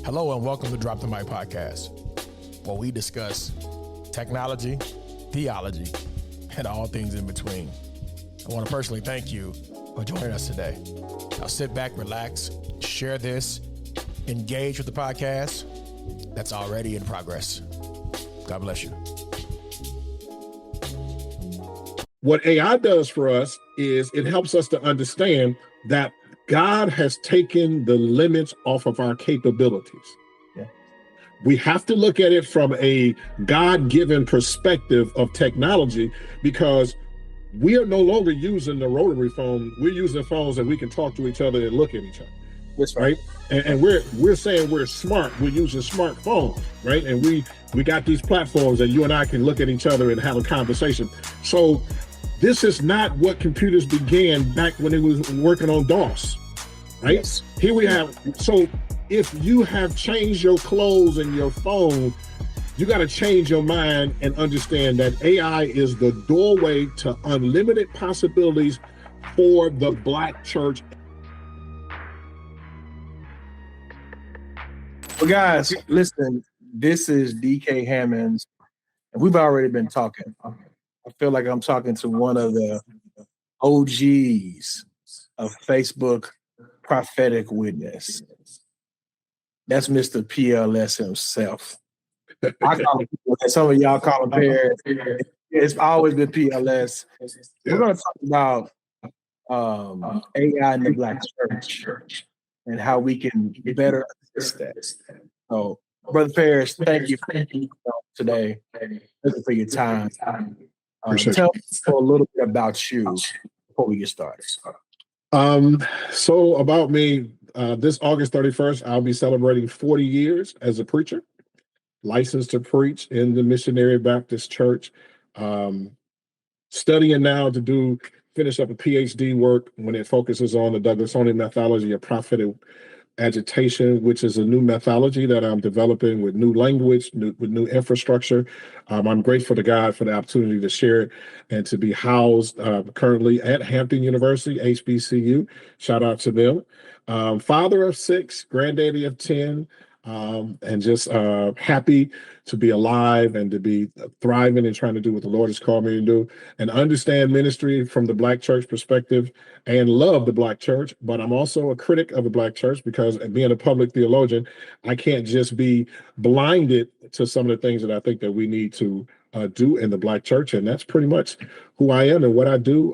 Hello and welcome to Drop the Mic Podcast, where we discuss technology, theology, and all things in between. I want to personally thank you for joining us today. Now sit back, relax, share this, engage with the podcast that's already in progress. God bless you. What AI does for us is it helps us to understand that God has taken the limits off of our capabilities. Yeah. We have to look at it from a God-given perspective of technology, because we are no longer using the rotary phone. We're using phones that we can talk to each other and look at each other. That's right? And we're saying we're smart. We're using smartphones, right? And we got these platforms that you and I can look at each other and have a conversation. So this is not what computers began back when it was working on DOS, right? Yes. Here we have, so if you have changed your clothes and your phone, you got to change your mind and understand that AI is the doorway to unlimited possibilities for the Black church. Well, guys, listen, this is DK Hammonds, and we've already been talking. I feel like I'm talking to one of the OGs of Facebook prophetic witness. That's Mr. PLS himself. I call him, some of y'all call him Paris. It's always been PLS. We're going to talk about AI in the Black church and how we can better assist that. So, Brother Paris, thank you today. Thank you for your time. Tell us a little bit about you before we get started. So about me, this August 31st, I'll be celebrating 40 years as a preacher, licensed to preach in the Missionary Baptist Church, studying now to finish up a PhD work when it focuses on the Douglassonian methodology of prophetic agitation, which is a new methodology that I'm developing with new language, with new infrastructure. I'm grateful to God for the opportunity to share it and to be housed currently at Hampton University, HBCU. Shout out to them. Father of 6, granddaddy of 10, and just happy to be alive and to be thriving and trying to do what the Lord has called me to do, and understand ministry from the Black church perspective and love the Black church. But I'm also a critic of the Black church, because being a public theologian, I can't just be blinded to some of the things that I think that we need to do in the Black church. And that's pretty much who I am and what I do.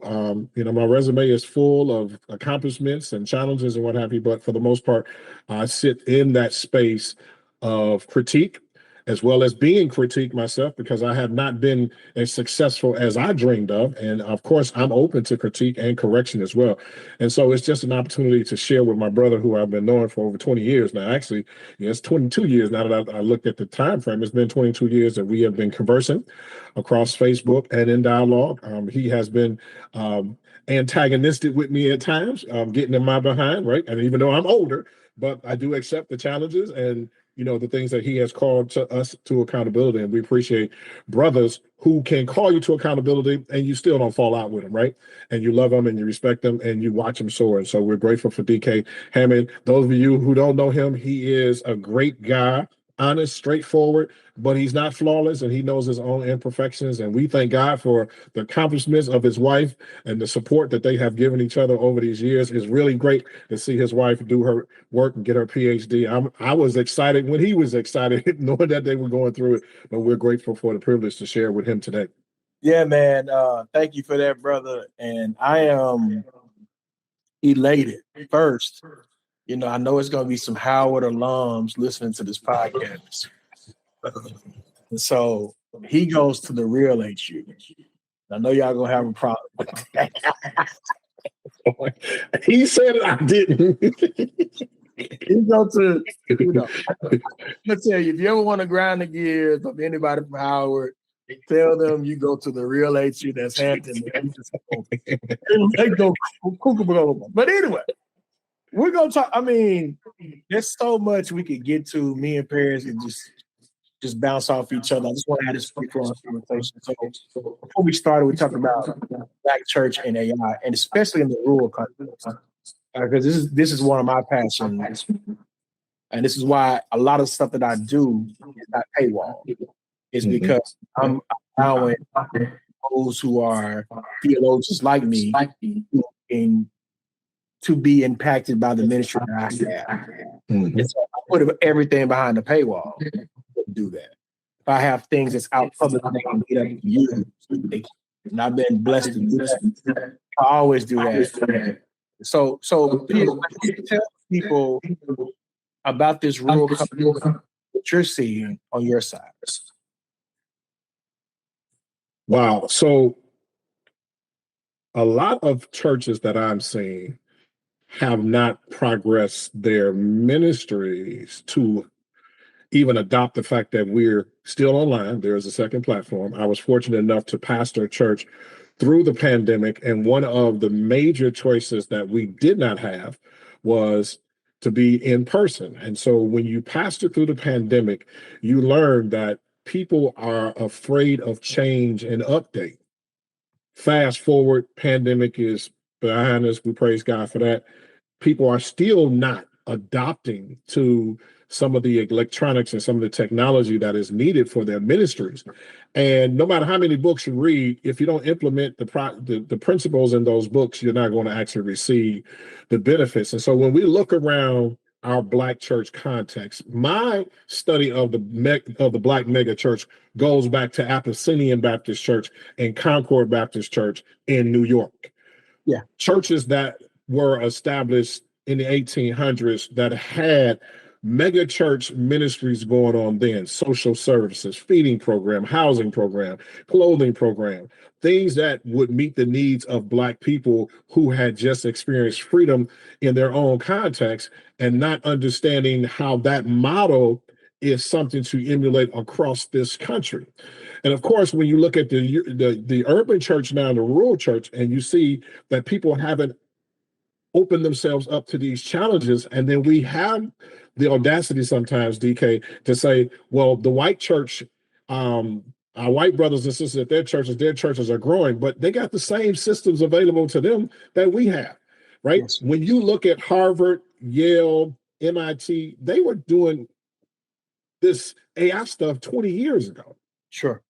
My resume is full of accomplishments and challenges and what have you, but for the most part, I sit in that space of critique, as well as being critiqued myself, because I have not been as successful as I dreamed of. And of course, I'm open to critique and correction as well. And so it's just an opportunity to share with my brother, who I've been knowing for over 20 years now. Actually, it's 22 years now that I looked at the time frame. It's been 22 years that we have been conversing across Facebook and in dialogue. He has been antagonistic with me at times, getting in my behind, right? And even though I'm older, but I do accept the challenges and the things that he has called to us to accountability. And we appreciate brothers who can call you to accountability and you still don't fall out with them, right? And you love them and you respect them and you watch them soar. And so we're grateful for DK Hammond. Those of you who don't know him, he is a great guy, honest, straightforward, but he's not flawless, and he knows his own imperfections. And we thank God for the accomplishments of his wife and the support that they have given each other over these years. It's really great to see his wife do her work and get her PhD. I was excited when he was excited, knowing that they were going through it, but we're grateful for the privilege to share with him today. Yeah, man. Thank you for that, brother. And I am elated. First, I know it's going to be some Howard alums listening to this podcast. And so he goes to the real HU. I know y'all going to have a problem. He said it, I didn't. You go to, I'm going to tell you, if you ever want to grind the gears of anybody from Howard, tell them you go to the real HU that's Hampton. They go. But anyway, we're going to talk. I mean, there's so much we could get to. Me and Paris and just bounce off each other. I just want to have this free flowing conversation. So before we started, we talked about Black church and AI, and especially in the rural countries, because this is one of my passions. And this is why a lot of stuff that I do is not paywall. It's because I'm allowing those who are theologians like me to be impacted by the ministry that I have. And so I put everything behind the paywall to do that. If I have things that's out public that they can get up and use, and I've been blessed to do that, I always do that. So tell people about this rural company that you're seeing on your side. Wow. So a lot of churches that I'm seeing have not progressed their ministries to even adopt the fact that we're still online. There is a second platform. I was fortunate enough to pastor a church through the pandemic, and one of the major choices that we did not have was to be in person. And so when you pastor through the pandemic, you learn that people are afraid of change and update. Fast forward, pandemic is behind us. We praise God for that. People are still not adopting to some of the electronics and some of the technology that is needed for their ministries. And no matter how many books you read, if you don't implement the principles in those books, you're not going to actually receive the benefits. And so when we look around our Black church context, my study of the Black mega church goes back to Abyssinian Baptist Church and Concord Baptist Church in New York. Yeah, churches that were established in the 1800s that had mega church ministries going on then, social services, feeding program, housing program, clothing program, things that would meet the needs of Black people who had just experienced freedom in their own context, and not understanding how that model is something to emulate across this country. And of course, when you look at the urban church now, the rural church, and you see that people haven't opened themselves up to these challenges, and then we have the audacity sometimes, DK, to say, well, the white church, our white brothers and sisters at their churches are growing, but they got the same systems available to them that we have, right? Yes. When you look at Harvard, Yale, MIT, they were doing this AI stuff 20 years ago. Sure.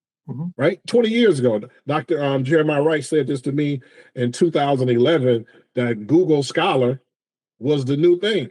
Right? 20 years ago, Dr. Jeremiah Wright said this to me in 2011, that Google Scholar was the new thing.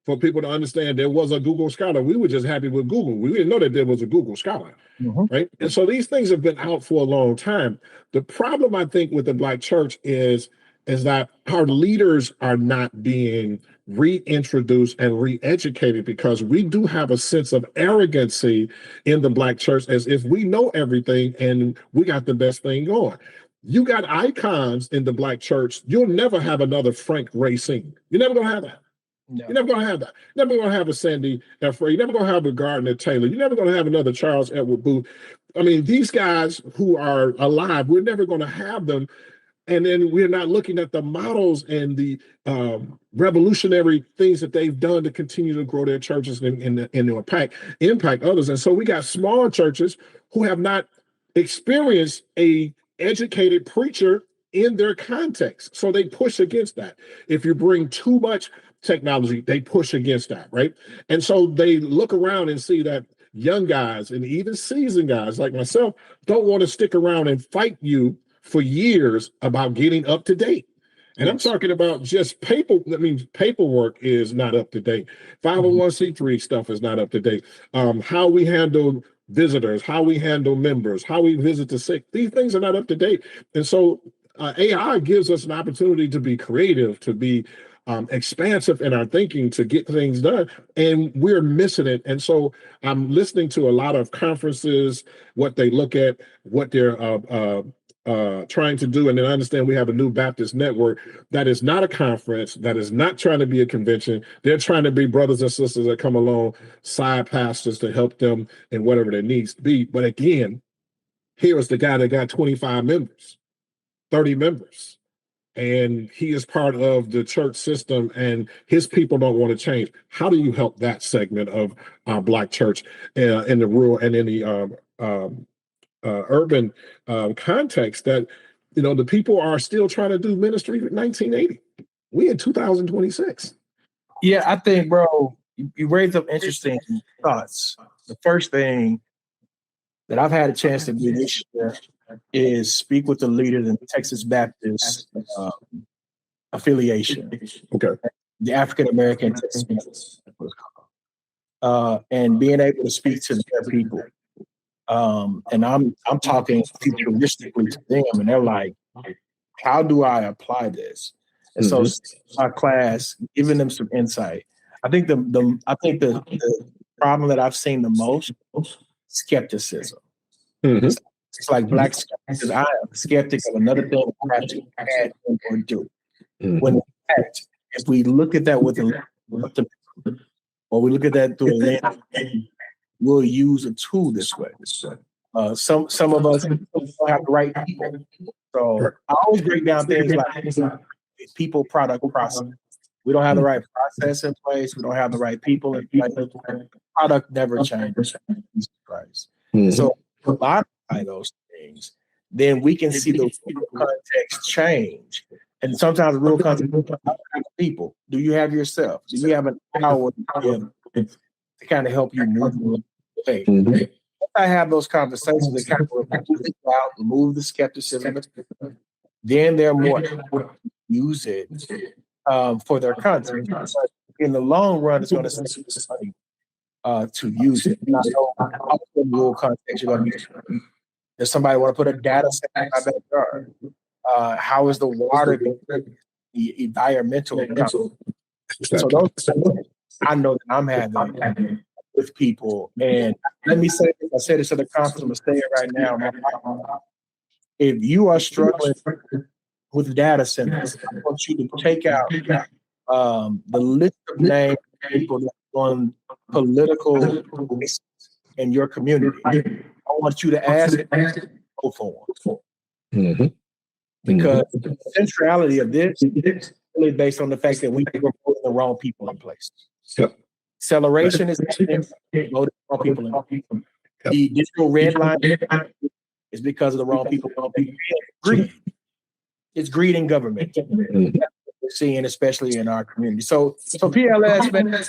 For people to understand there was a Google Scholar. We were just happy with Google. We didn't know that there was a Google Scholar, right? And so these things have been out for a long time. The problem, I think, with the Black church is that our leaders are not being reintroduced and re-educated, because we do have a sense of arrogancy in the Black church, as if we know everything and we got the best thing going. You got icons in the Black church. You'll never have another Frank Racine. You're never going to have that. No. You're never going to have that. You're never going to have a Sandy Efray. You're never going to have a Gardner Taylor. You're never going to have another Charles Edward Booth. I mean, these guys who are alive, we're never going to have them. And then we're not looking at the models and the revolutionary things that they've done to continue to grow their churches and impact others. And so we got small churches who have not experienced a educated preacher in their context. So they push against that. If you bring too much technology, they push against that, right? And so they look around and see that young guys and even seasoned guys like myself don't want to stick around and fight you for years about getting up to date. And I'm talking about just paperwork is not up to date. 501c3 stuff is not up to date. How we handle visitors, how we handle members, how we visit the sick, these things are not up to date. And so AI gives us an opportunity to be creative, to be expansive in our thinking, to get things done, and we're missing it. And so I'm listening to a lot of conferences, what they look at, what they're trying to do, and then I understand we have a new Baptist network that is not a conference, that is not trying to be a convention. They're trying to be brothers and sisters that come along, side pastors to help them in whatever their needs to be. But again, here is the guy that got 25 members, 30 members. And he is part of the church system, and his people don't want to change. How do you help that segment of our Black church in the rural and in the urban context, that, you know, the people are still trying to do ministry in 1980? We in 2026. Yeah, I think, bro, you raised up interesting thoughts. The first thing that I've had a chance to do this year is speak with the leaders in the Texas Baptist affiliation. Okay. The African American Texas, and being able to speak to their people. And I'm talking futuristically to them, and they're like, how do I apply this? And so our class, giving them some insight. I think the problem that I've seen the most, skepticism. It's like black skeptics. I am a skeptic of another thing I have to add or do. When in fact, if we look at that or we look at that through a lens, we'll use a tool this way. Some of us don't have the right people. So I always break down things like people, product, process. We don't have the right process in place. We don't have the right people in place. Product never changes. So modify those things, then we can see the context change. And sometimes real context, people. Do you have yourself? Do you have an hour to kind of help you move the faith? I have those conversations that kind of remove the skepticism. Then they're more use it for their content. In the long run, it's going to save money to use it. Not how rule context you're going to use. Does somebody want to put a data set in my backyard? How is the water, the environmental? So those I know that I'm having with people. And let me say this, I said this at the conference, I'm going to say it right now. If you are struggling with data centers, I want you to take out the list of names of people that are on political lists in your community. I want you to ask go for them. Because the centrality of this is really based on the fact that we were putting the wrong people in place. Acceleration is voting the wrong people in place. The digital redline is because of the wrong people. Greed. It's greed in government. We're seeing, especially in our community. So PLS, man,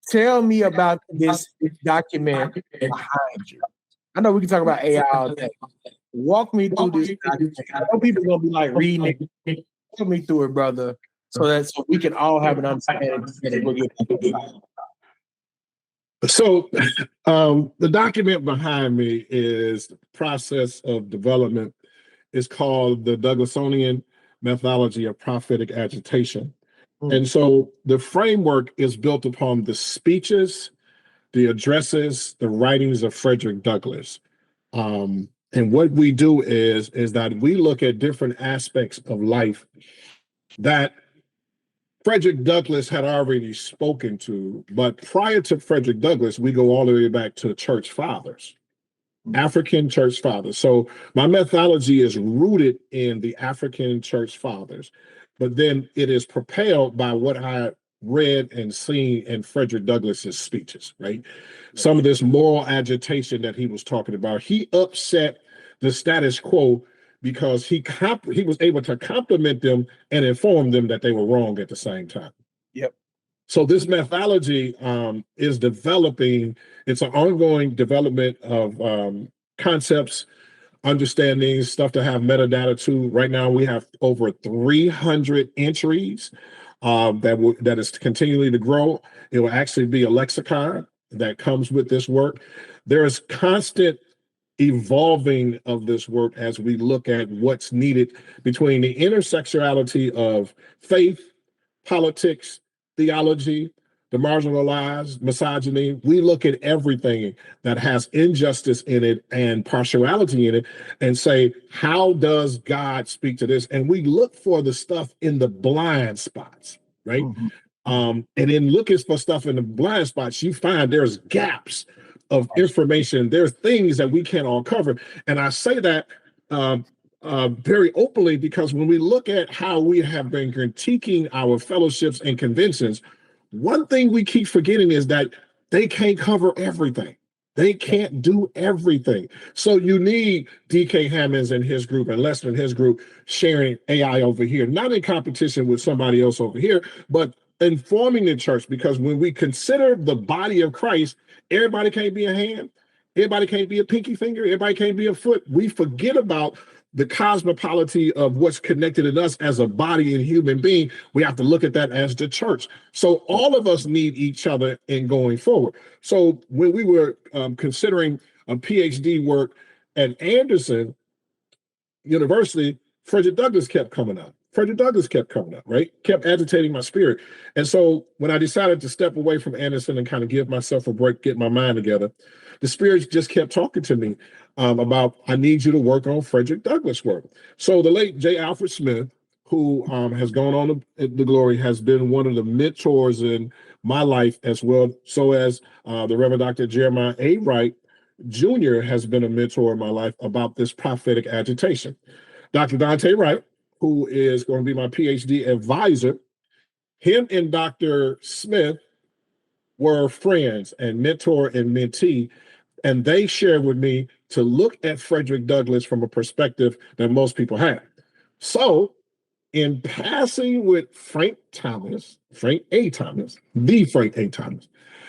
tell me about this document behind you. I know we can talk about AI all day. Walk me through this document. I know people are gonna be like reading it. Walk me through it, brother, so we can all have an understanding. So the document behind me is the process of development. It's called the Douglassonian Methodology of Prophetic Agitation. And so the framework is built upon the speeches, the addresses, the writings of Frederick Douglass. And what we do is that we look at different aspects of life that Frederick Douglass had already spoken to, but prior to Frederick Douglass, we go all the way back to church fathers, African church fathers. So my methodology is rooted in the African church fathers, but then it is propelled by what I read and seen in Frederick Douglass's speeches, right? Some of this moral agitation that he was talking about, he upset the status quo because he was able to compliment them and inform them that they were wrong at the same time. Yep. So this methodology is developing. It's an ongoing development of concepts, understandings, stuff to have metadata to. Right now, we have over 300 entries that is continually to grow. It will actually be a lexicon that comes with this work. There is constant evolving of this work as we look at what's needed between the intersectionality of faith, politics, theology, the marginalized, misogyny. We look at everything that has injustice in it and partiality in it and say, how does God speak to this? And we look for the stuff in the blind spots, right? And in looking for stuff in the blind spots, you find there's gaps of information. There's things that we can't all cover. And I say that very openly because when we look at how we have been critiquing our fellowships and conventions, one thing we keep forgetting is that they can't cover everything. They can't do everything. So you need DK Hammonds and his group and Lester and his group sharing AI over here, not in competition with somebody else over here, but informing the church, because when we consider the body of Christ, everybody can't be a hand, everybody can't be a pinky finger, everybody can't be a foot. We forget about the cosmopolity of what's connected in us as a body and human being. We have to look at that as the church. So all of us need each other in going forward. So when we were considering a PhD work at Anderson University, Frederick Douglass kept coming up. Right? Kept agitating my spirit. And so when I decided to step away from Anderson and kind of give myself a break, get my mind together, the spirit just kept talking to me about, I need you to work on Frederick Douglass work. So the late J. Alfred Smith, who has gone on to the glory, has been one of the mentors in my life as well. So as the Reverend Dr. Jeremiah A. Wright Jr. has been a mentor in my life about this prophetic agitation. Dr. Dante Wright, who is going to be my PhD advisor, him and Dr. Smith were friends and mentor and mentee, and they shared with me to look at Frederick Douglass from a perspective that most people have. So in passing with Frank A. Thomas,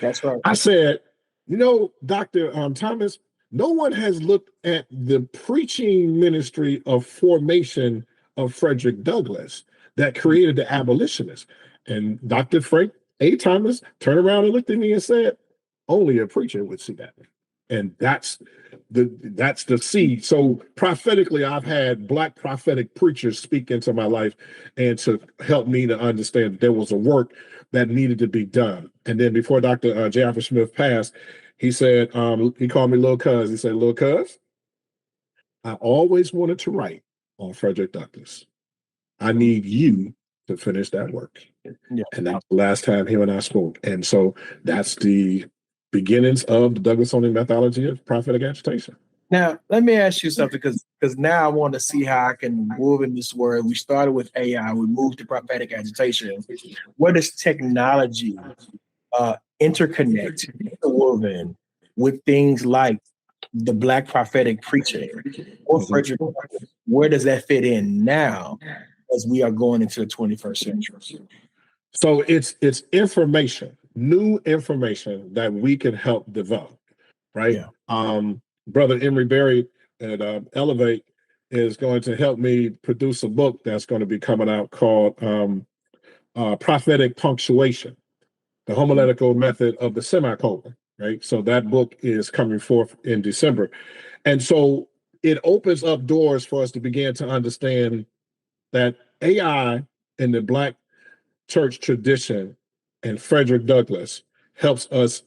That's right. I said, Dr. Thomas, no one has looked at the preaching ministry of formation of Frederick Douglass that created the abolitionists. And Dr. Frank A. Thomas turned around and looked at me and said, only a preacher would see that. And that's the seed. So prophetically, I've had Black prophetic preachers speak into my life and to help me to understand that there was a work that needed to be done. And then before Dr. J. Alfred Smith passed, he said, he called me Little Cuz. He said, Little Cuz, I always wanted to write on Frederick Douglass. I need you to finish that work. Yeah. And that's the last time him and I spoke. And so that's the beginnings of the Douglassonian methodology of prophetic agitation. Now, let me ask you something, because now I want to see how I can move in this word. We started with AI, we moved to prophetic agitation. Where does technology interwoven with things like the Black prophetic preaching or Frederick Douglass? Where does that fit in now as we are going into the 21st century? So it's information, new information that we can help develop, right? Yeah. Brother Emery Berry at Elevate is going to help me produce a book that's going to be coming out called Prophetic Punctuation, the homiletical method of the semicolon, right? So that book is coming forth in December. And so it opens up doors for us to begin to understand that AI in the Black church tradition and Frederick Douglass helps us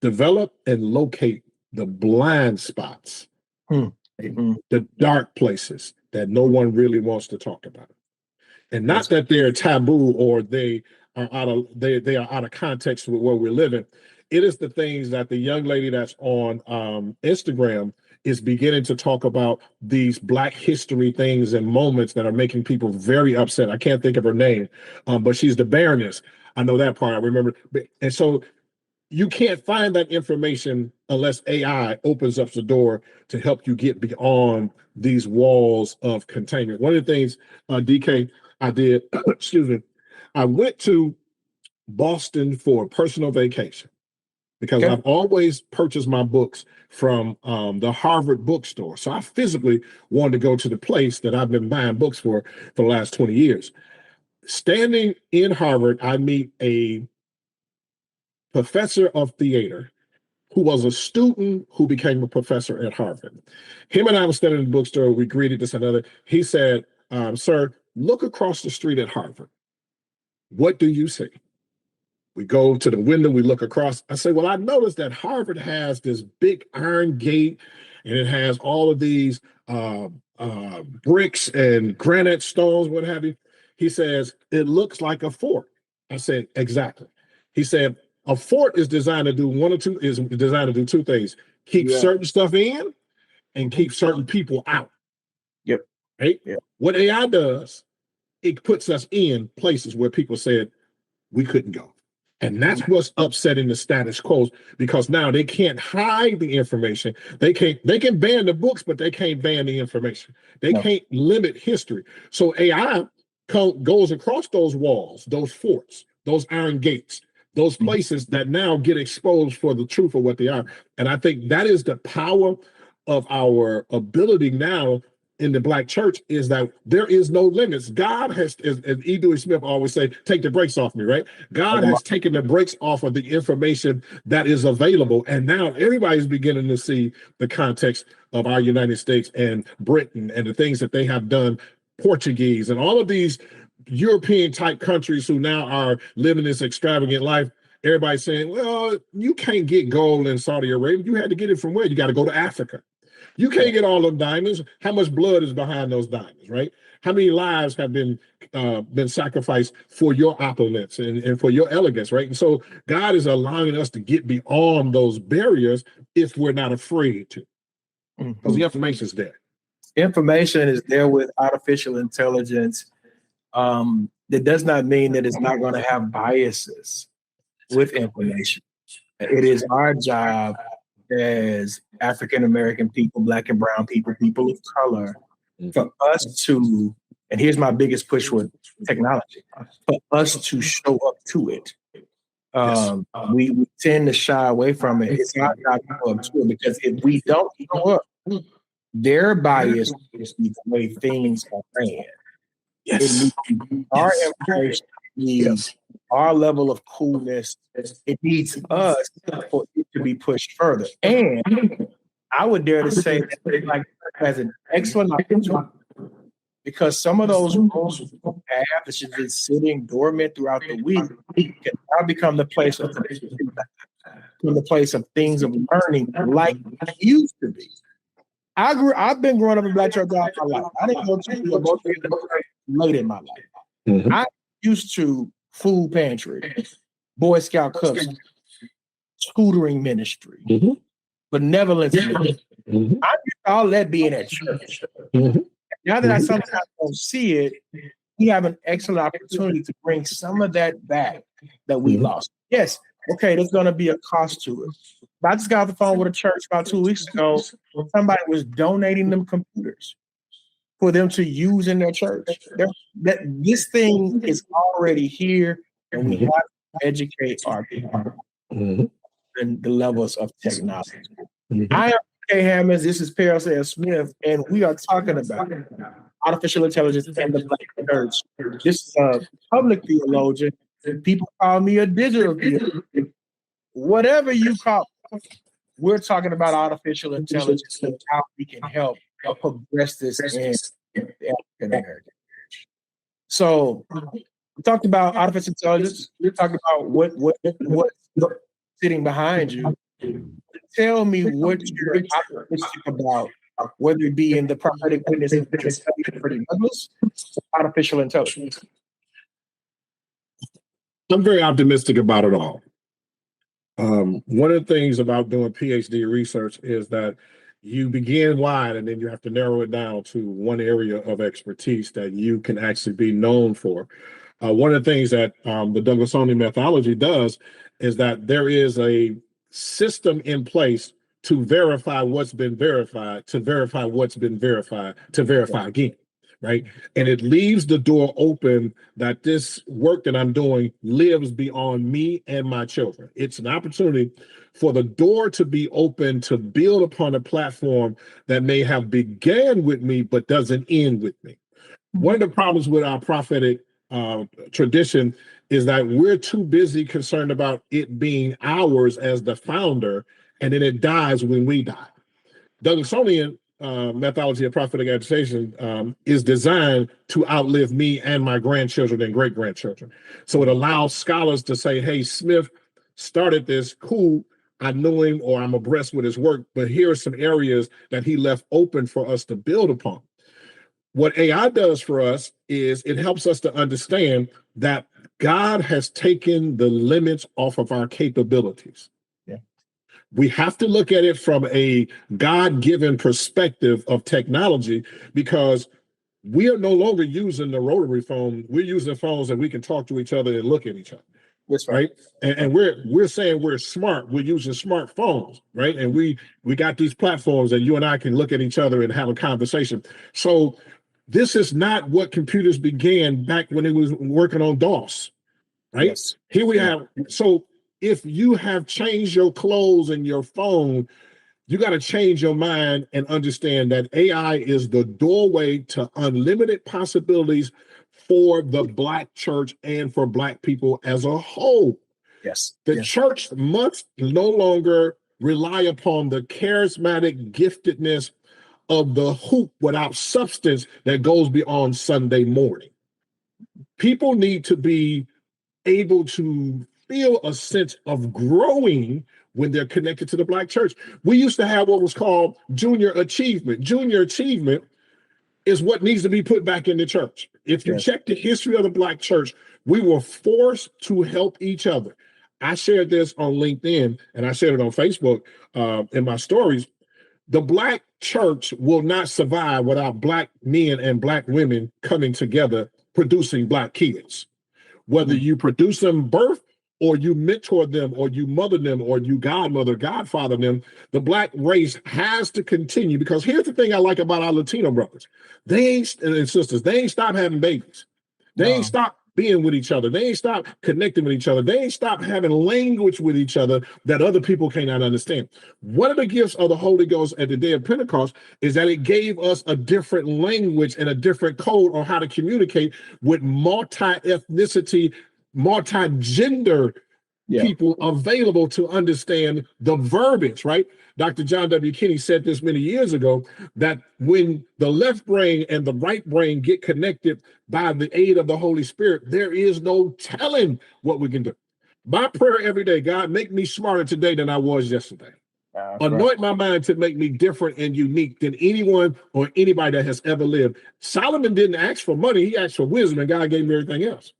develop and locate the blind spots, the dark places that no one really wants to talk about. And not that they're taboo or they are out of context with where we're living. It is the things that the young lady that's on Instagram is beginning to talk about, these Black history things and moments that are making people very upset. I can't think of her name, but she's the Baroness. I know that part. I remember. And so you can't find that information unless AI opens up the door to help you get beyond these walls of containment. One of the things, DK, I did, excuse me, I went to Boston for a personal vacation because I've always purchased my books from the Harvard bookstore. So I physically wanted to go to the place that I've been buying books for the last 20 years. Standing in Harvard, I meet a professor of theater who was a student who became a professor at Harvard. Him and I were standing in the bookstore. We greeted this and other. He said, sir, look across the street at Harvard. What do you see? We go to the window, we look across. I say, well, I noticed that Harvard has this big iron gate and it has all of these bricks and granite stones, what have you. He says, it looks like a fort. I said, exactly. He said, a fort is designed to do two things: keep certain stuff in and keep certain people out. Yep. Right? Yep. What AI does, it puts us in places where people said we couldn't go. And that's what's upsetting the status quo, because now they can't hide the information. They can ban the books, but they can't ban the information. They can't limit history. So AI goes across those walls, those forts, those iron gates, those places that now get exposed for the truth of what they are. And I think that is the power of our ability now in the Black church, is that there is no limits. God has, as E. Dewey Smith always say, take the brakes off me, right? God has taken the brakes off of the information that is available. And now everybody's beginning to see the context of our United States and Britain and the things that they have done, Portuguese and all of these European type countries who now are living this extravagant life. Everybody's saying, well, you can't get gold in Saudi Arabia. You had to get it from where? You got to go to Africa. You can't get all them diamonds. How much blood is behind those diamonds, right? How many lives have been sacrificed for your opulence and for your elegance, right? And so God is allowing us to get beyond those barriers if we're not afraid to, because the information is there. Information is there with artificial intelligence. That does not mean that it's not going to have biases with information. It is our job as African-American people, Black and brown people, people of color, for us to, and here's my biggest push with technology, for us to show up to it. We tend to shy away from it. It's our job to show up to it, because if we don't show up, their bias is the way things are ran. Yes. Our information needs our level of coolness. It needs us for it to be pushed further. And I would dare to say that like has an excellent opportunity, because some of those roles have that should be sitting dormant throughout the week can now become the place of things of learning like it used to be. I've been growing up in Black church all my life. I didn't go to late in my life. I used to food pantry, Boy Scout cooks, tutoring ministry, benevolence ministry. I used all that being at church. Now that I sometimes don't see it, we have an excellent opportunity to bring some of that back that we lost. Yes, okay, there's going to be a cost to it. But I just got off the phone with a church about 2 weeks ago. Somebody was donating them computers for them to use in their church. This thing is already here, and we have to educate our people and the levels of technology. I am K. Hammonds. This is Perry Smith, and we are talking about artificial intelligence and the Black church. This is a public theologian. People call me a digital theologian. Whatever you call it, we're talking about artificial intelligence and how we can help progress this in the African American. So we talked about artificial intelligence. We talked about what's sitting behind you. Tell me what you're optimistic about, whether it be in the prophetic witness of Frederick Douglass, artificial intelligence. I'm very optimistic about it all. One of the things about doing PhD research is that you begin wide and then you have to narrow it down to one area of expertise that you can actually be known for. One of the things that the Douglassonian methodology does is that there is a system in place to verify what's been verified, to verify what's been verified, to verify again, right? And it leaves the door open that this work that I'm doing lives beyond me and my children. It's an opportunity for the door to be open to build upon a platform that may have began with me but doesn't end with me. One of the problems with our prophetic tradition is that we're too busy concerned about it being ours as the founder, and then it dies when we die. Douglassonian methodology of prophetic agitation is designed to outlive me and my grandchildren and great-grandchildren. So it allows scholars to say, hey, Smith started this, cool, I knew him or I'm abreast with his work, but here are some areas that he left open for us to build upon. What AI does for us is it helps us to understand that God has taken the limits off of our capabilities. Yeah. We have to look at it from a God-given perspective of technology, because we are no longer using the rotary phone. We're using phones that we can talk to each other and look at each other. That's right. And we're saying we're smart. We're using smartphones, right? And we got these platforms that you and I can look at each other and have a conversation. So this is not what computers began back when it was working on DOS, right? Yes. Here we have, so if you have changed your clothes and your phone, you got to change your mind and understand that AI is the doorway to unlimited possibilities for the Black church and for Black people as a whole. Yes. The church must no longer rely upon the charismatic giftedness of the hoop without substance that goes beyond Sunday morning. People need to be able to feel a sense of growing when they're connected to the Black church. We used to have what was called junior achievement. Junior achievement is what needs to be put back in the church. If you check the history of the Black church, we were forced to help each other. I shared this on LinkedIn and I shared it on Facebook in my stories. The Black church will not survive without Black men and Black women coming together producing Black kids. Whether you produce them birth or you mentor them or you mother them or you godfather them, the Black race has to continue. Because here's the thing I like about our Latino brothers. And sisters, they ain't stop having babies. They ain't stop being with each other. They ain't stop connecting with each other. They ain't stop having language with each other that other people cannot understand. One of the gifts of the Holy Ghost at the day of Pentecost is that it gave us a different language and a different code on how to communicate with multi-ethnicity, multi-gender people available to understand the verbiage, right? Dr. John W. Kennedy said this many years ago, that when the left brain and the right brain get connected by the aid of the Holy Spirit, there is no telling what we can do. My prayer every day, God, make me smarter today than I was yesterday. Anoint my mind to make me different and unique than anyone or anybody that has ever lived. Solomon didn't ask for money. He asked for wisdom, and God gave him everything else.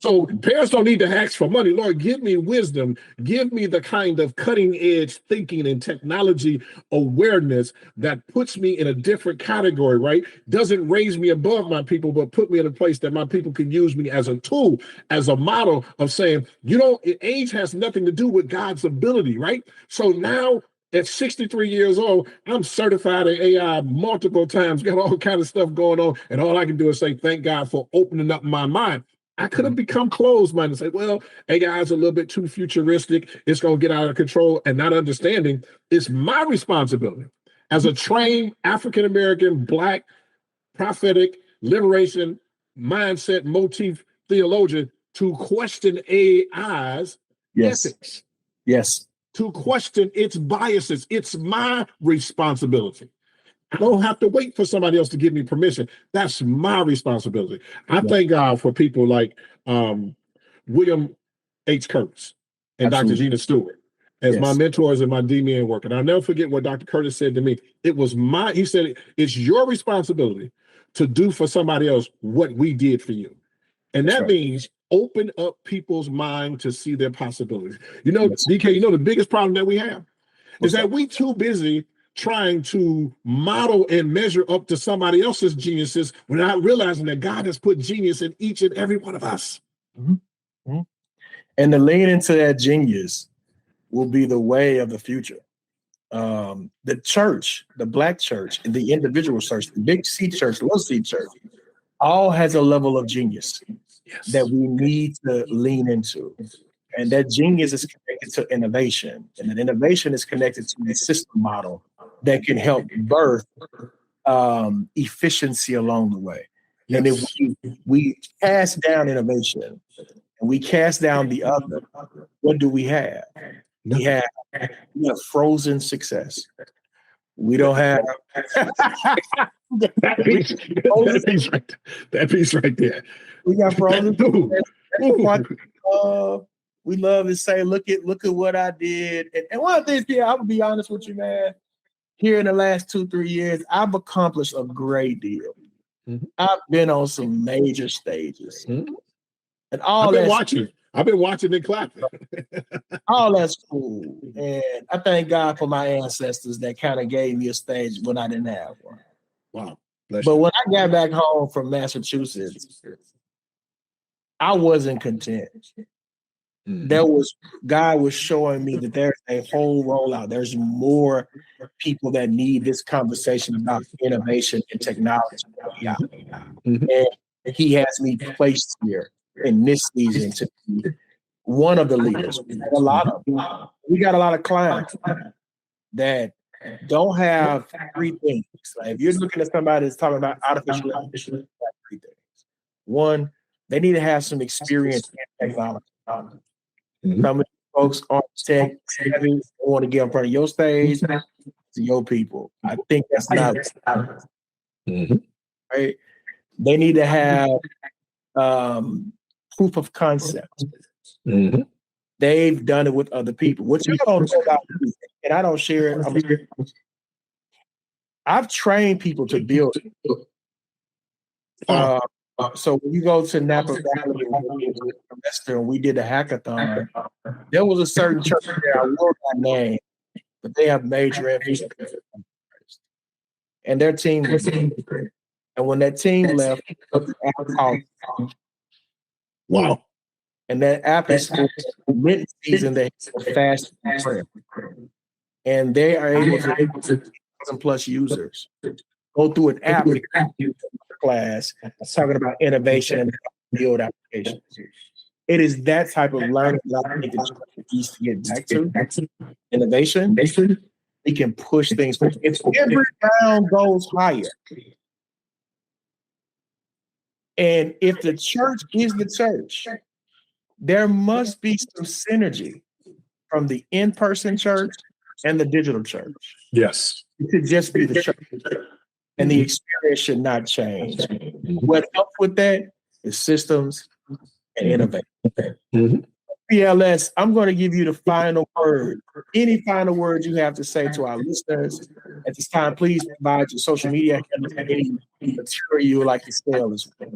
So parents don't need to ask for money. Lord, give me wisdom. Give me the kind of cutting edge thinking and technology awareness that puts me in a different category, right? Doesn't raise me above my people, but put me in a place that my people can use me as a tool, as a model of saying, age has nothing to do with God's ability, right? So now at 63 years old, I'm certified in AI multiple times, got all kind of stuff going on. And all I can do is say, thank God for opening up my mind. I could have become closed-minded and say, well, AI is a little bit too futuristic. It's going to get out of control, and not understanding it's my responsibility as a trained African-American, Black, prophetic, liberation, mindset, motif theologian to question AI's ethics. Yes. To question its biases. It's my responsibility. I don't have to wait for somebody else to give me permission. That's my responsibility. I thank God for people like William H. Curtis and Dr. Gina Stewart as my mentors and my DMN work. And I'll never forget what Dr. Curtis said to me. He said, it's your responsibility to do for somebody else what we did for you. And that means open up people's mind to see their possibilities. DK, the biggest problem that we have is that we too busy trying to model and measure up to somebody else's geniuses without realizing that God has put genius in each and every one of us. And to lean into that genius will be the way of the future. The church, the Black church, and the individual church, the big C church, little C church, all has a level of genius that we need to lean into. And that genius is connected to innovation. And that innovation is connected to a system model that can help birth efficiency along the way. And if we cast down innovation and we cast down the other, what do we have? We have frozen success. We don't have that piece right there. We got frozen success. We love to say, look at what I did. And one of the things, I'm gonna be honest with you, man. Here in the last 2-3 years, I've accomplished a great deal. I've been on some major stages. And I've been watching and clapping. All that's cool. And I thank God for my ancestors that kind of gave me a stage when I didn't have one. Wow. But when I got back home from Massachusetts, I wasn't content. God was showing me that there's a whole rollout. There's more people that need this conversation about innovation and technology. And he has me placed here in this season to be one of the leaders. We got a lot of clients that don't have three things. Like if you're looking at somebody that's talking about artificial intelligence, three things. One, they need to have some experience in technology. Some of the folks aren't tech savvy, want to get in front of your stage to your people. I think that's not right. They need to have proof of concept. They've done it with other people. What you don't know about me, and I don't share it. I've trained people to build. So when you go to Napa Valley and we did a hackathon, there was a certain church there, I wrote my name, but they have major emphasis. And their team was and when that team left, wow. And that app is for mid season, they fast and they are able to 1,000 plus users go through an app class talking about innovation and build applications. It is that type of learning that I think that needs to get back to innovation. We can push things. If every round goes higher, and if the church is the church, there must be some synergy from the in-person church and the digital church. Yes. It could just be the church. And the experience should not change. What helps with that is systems and innovation. PLS, I'm going to give you the final word. Any final words you have to say to our listeners at this time, please provide your social media and any material you would like to sell as well.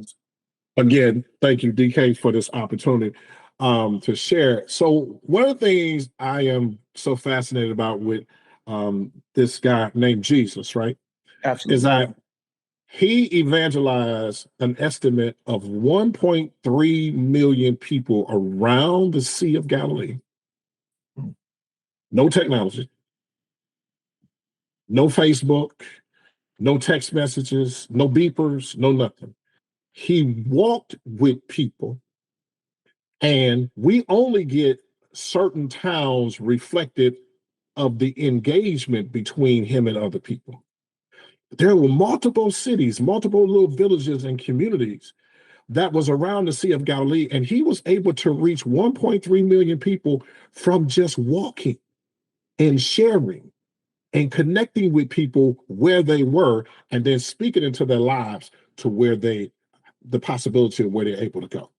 Again, thank you, DK, for this opportunity to share. So one of the things I am so fascinated about with this guy named Jesus, right? Absolutely. Is that he evangelized an estimate of 1.3 million people around the Sea of Galilee. No technology, no Facebook, no text messages, no beepers, no nothing. He walked with people, and we only get certain towns reflected of the engagement between him and other people. There were multiple cities, multiple little villages and communities that was around the Sea of Galilee, and he was able to reach 1.3 million people from just walking and sharing and connecting with people where they were, and then speaking into their lives to where the possibility of where they're able to go.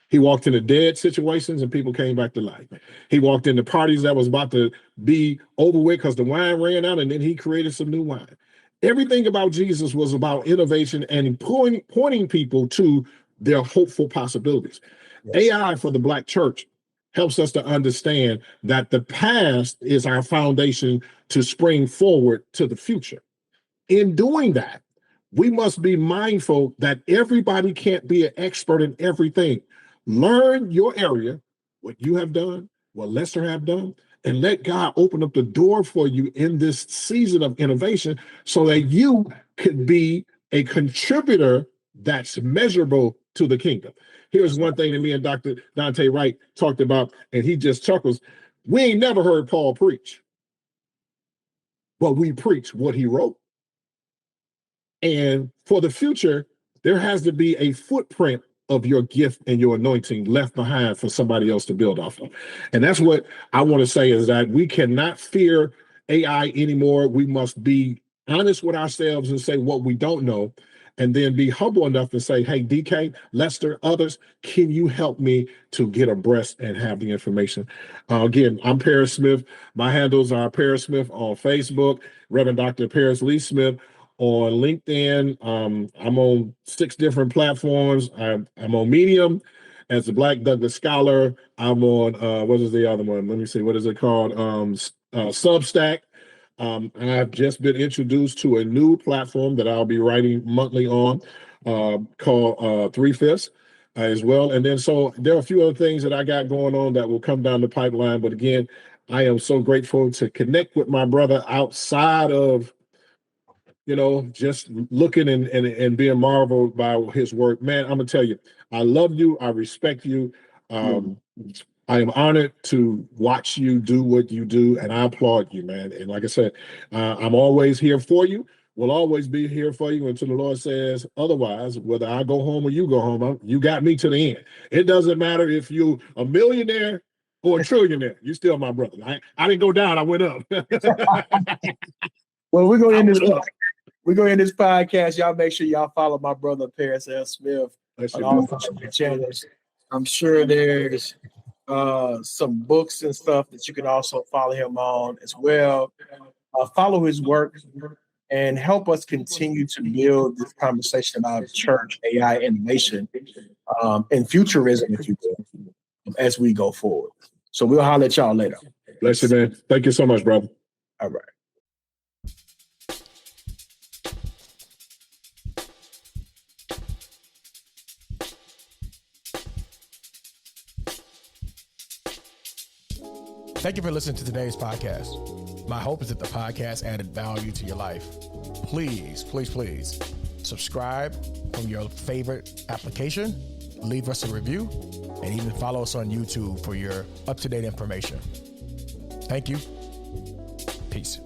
He walked into dead situations and people came back to life. He walked into parties that was about to be over with because the wine ran out, and then he created some new wine. Everything about Jesus was about innovation and pointing people to their hopeful possibilities. Yes. AI for the Black church helps us to understand that the past is our foundation to spring forward to the future. In doing that, we must be mindful that everybody can't be an expert in everything. Learn your area, what you have done, what Lester have done, and let God open up the door for you in this season of innovation so that you could be a contributor that's measurable to the kingdom. Here's one thing that me and Dr. Dante Wright talked about, and he just chuckles. We ain't never heard Paul preach, but we preach what he wrote. And for the future, there has to be a footprint of your gift and your anointing left behind for somebody else to build off of. And that's what I want to say is that we cannot fear AI anymore. We must be honest with ourselves and say what we don't know, and then be humble enough to say, hey, DK, Lester, others, can you help me to get abreast and have the information? Again, I'm Paris Smith. My handles are Paris Smith on Facebook, Reverend Dr. Paris Lee Smith on LinkedIn. I'm on 6 different platforms. I'm on Medium as the Black Douglass Scholar. I'm on, what is the other one? Let me see, what is it called? Substack. I've just been introduced to a new platform that I'll be writing monthly on called 3/5 as well. And then so there are a few other things that I got going on that will come down the pipeline. But again, I am so grateful to connect with my brother outside of just looking and being marveled by his work. Man, I'm gonna tell you, I love you. I respect you. I am honored to watch you do what you do, and I applaud you, man. And like I said, I'm always here for you. Will always be here for you until the Lord says otherwise. Whether I go home or you go home, you got me to the end. It doesn't matter if you're a millionaire or a trillionaire. You're still my brother. I didn't go down. I went up. Well, we're going to end this. We're going to end this podcast. Y'all make sure y'all follow my brother Paris L. Smith on all social channels. I'm sure there's some books and stuff that you can also follow him on as well. Follow his work and help us continue to build this conversation about church, AI, innovation, and futurism, if you will, as we go forward. So we'll holler at y'all later. Bless you, man. Thank you so much, brother. All right. Thank you for listening to today's podcast. My hope is that the podcast added value to your life. Please, please, please subscribe from your favorite application, leave us a review, and even follow us on YouTube for your up-to-date information. Thank you. Peace.